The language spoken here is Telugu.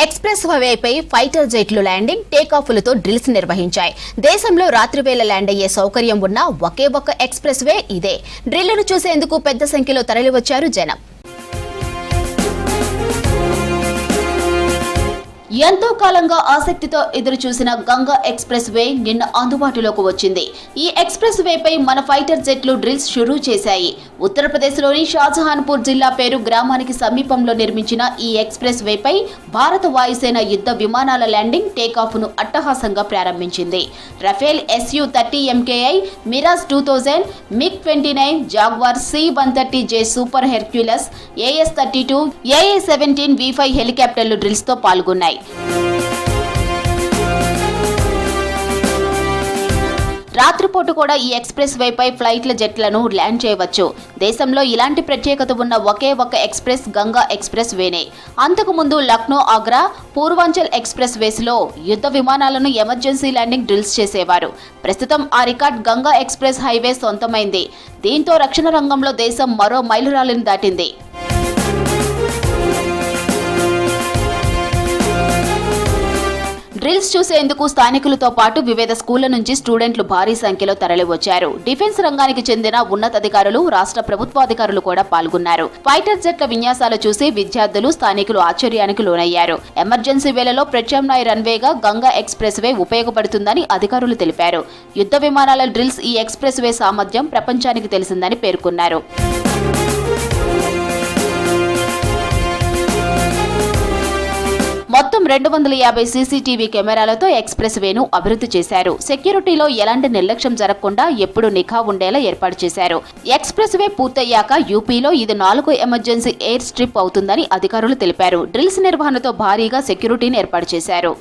ఎక్స్ప్రెస్ హైవేపై ఫైటర్ జెట్లు ల్యాండింగ్ టేకాఫ్లతో డ్రిల్స్ నిర్వహించాయి. దేశంలో రాత్రివేళ ల్యాండ్ అయ్యే సౌకర్యం ఉన్న ఒకే ఒక్క ఎక్స్ప్రెస్ వే ఇదే. డ్రిల్లును చూసేందుకు పెద్ద సంఖ్యలో తరలివచ్చారు జనం. ఎంతో కాలంగా ఆసక్తితో ఎదురు చూసిన గంగా ఎక్స్ప్రెస్ వే నిన్న అందుబాటులోకి వచ్చింది. ఈ ఎక్స్ప్రెస్ వేపై మన ఫైటర్ జెట్లు డ్రిల్స్ షురూ చేశాయి. ఉత్తరప్రదేశ్లోని షాజహాన్పూర్ జిల్లా పేరు గ్రామానికి సమీపంలో నిర్మించిన ఈ ఎక్స్ప్రెస్ వేపై భారత వాయుసేన యుద్ధ విమానాల ల్యాండింగ్ టేకాఫ్ను అట్టహాసంగా ప్రారంభించింది. Rafale SU-30 MKI, Mirage 2000, MiG-29, Jaguar C-130J super Hercules, AS-32, AA-17 V5 హెలికాప్టర్లు డ్రిల్స్తో పాల్గొన్నాయి. రాత్రిపూట కూడా ఈ ఎక్స్ప్రెస్ వేపై ఫ్లైట్ల జెట్లను ల్యాండ్ చేయవచ్చు. దేశంలో ఇలాంటి ప్రత్యేకత ఉన్న ఒకే ఒక్క ఎక్స్ప్రెస్ గంగా ఎక్స్ప్రెస్ వేనే. అంతకుముందు లక్నో, ఆగ్రా, పూర్వాంచల్ ఎక్స్ప్రెస్ వేస్లో యుద్ధ విమానాలను ఎమర్జెన్సీ ల్యాండింగ్ డ్రిల్స్ చేసేవారు. ప్రస్తుతం ఆ రికార్డ్ గంగా ఎక్స్ప్రెస్ హైవే సొంతమైంది. దీంతో రక్షణ రంగంలో దేశం మరో మైలురాయిని దాటింది. డ్రిల్స్ చూసేందుకు స్థానికులతో పాటు వివిధ స్కూళ్ల నుంచి స్టూడెంట్లు భారీ సంఖ్యలో తరలివచ్చారు. డిఫెన్స్ రంగానికి చెందిన ఉన్నతాధికారులు, రాష్ట్ర ప్రభుత్వాధికారులు కూడా పాల్గొన్నారు. ఫైటర్ జెట్ల విన్యాసాలు చూసి విద్యార్థులు, స్థానికులు ఆశ్చర్యానికి లోనయ్యారు. ఎమర్జెన్సీ వేళలో ప్రత్యామ్నాయ రన్వేగా గంగా ఎక్స్ప్రెస్ వే ఉపయోగపడుతుందని అధికారులు తెలిపారు. యుద్ధ విమానాల డ్రిల్స్ ఈ ఎక్స్ప్రెస్ వే సామర్థ్యం ప్రపంచానికి తెలిసిందని పేర్కొన్నారు. మొత్తం 250 CCTV కెమెరాలతో ఎక్స్ప్రెస్ వేను అభివృద్ధి చేశారు. సెక్యూరిటీలో ఎలాంటి నిర్లక్ష్యం జరగకుండా ఎప్పుడు నిఘా ఉండేలా ఏర్పాటు చేశారు. ఎక్స్ప్రెస్ వే పూర్తయ్యాక యూపీలో ఇది 4వ ఎమర్జెన్సీ ఎయిర్ స్ట్రిప్ అవుతుందని అధికారులు తెలిపారు. డ్రిల్స్ నిర్వహణతో భారీగా సెక్యూరిటీని ఏర్పాటు చేశారు.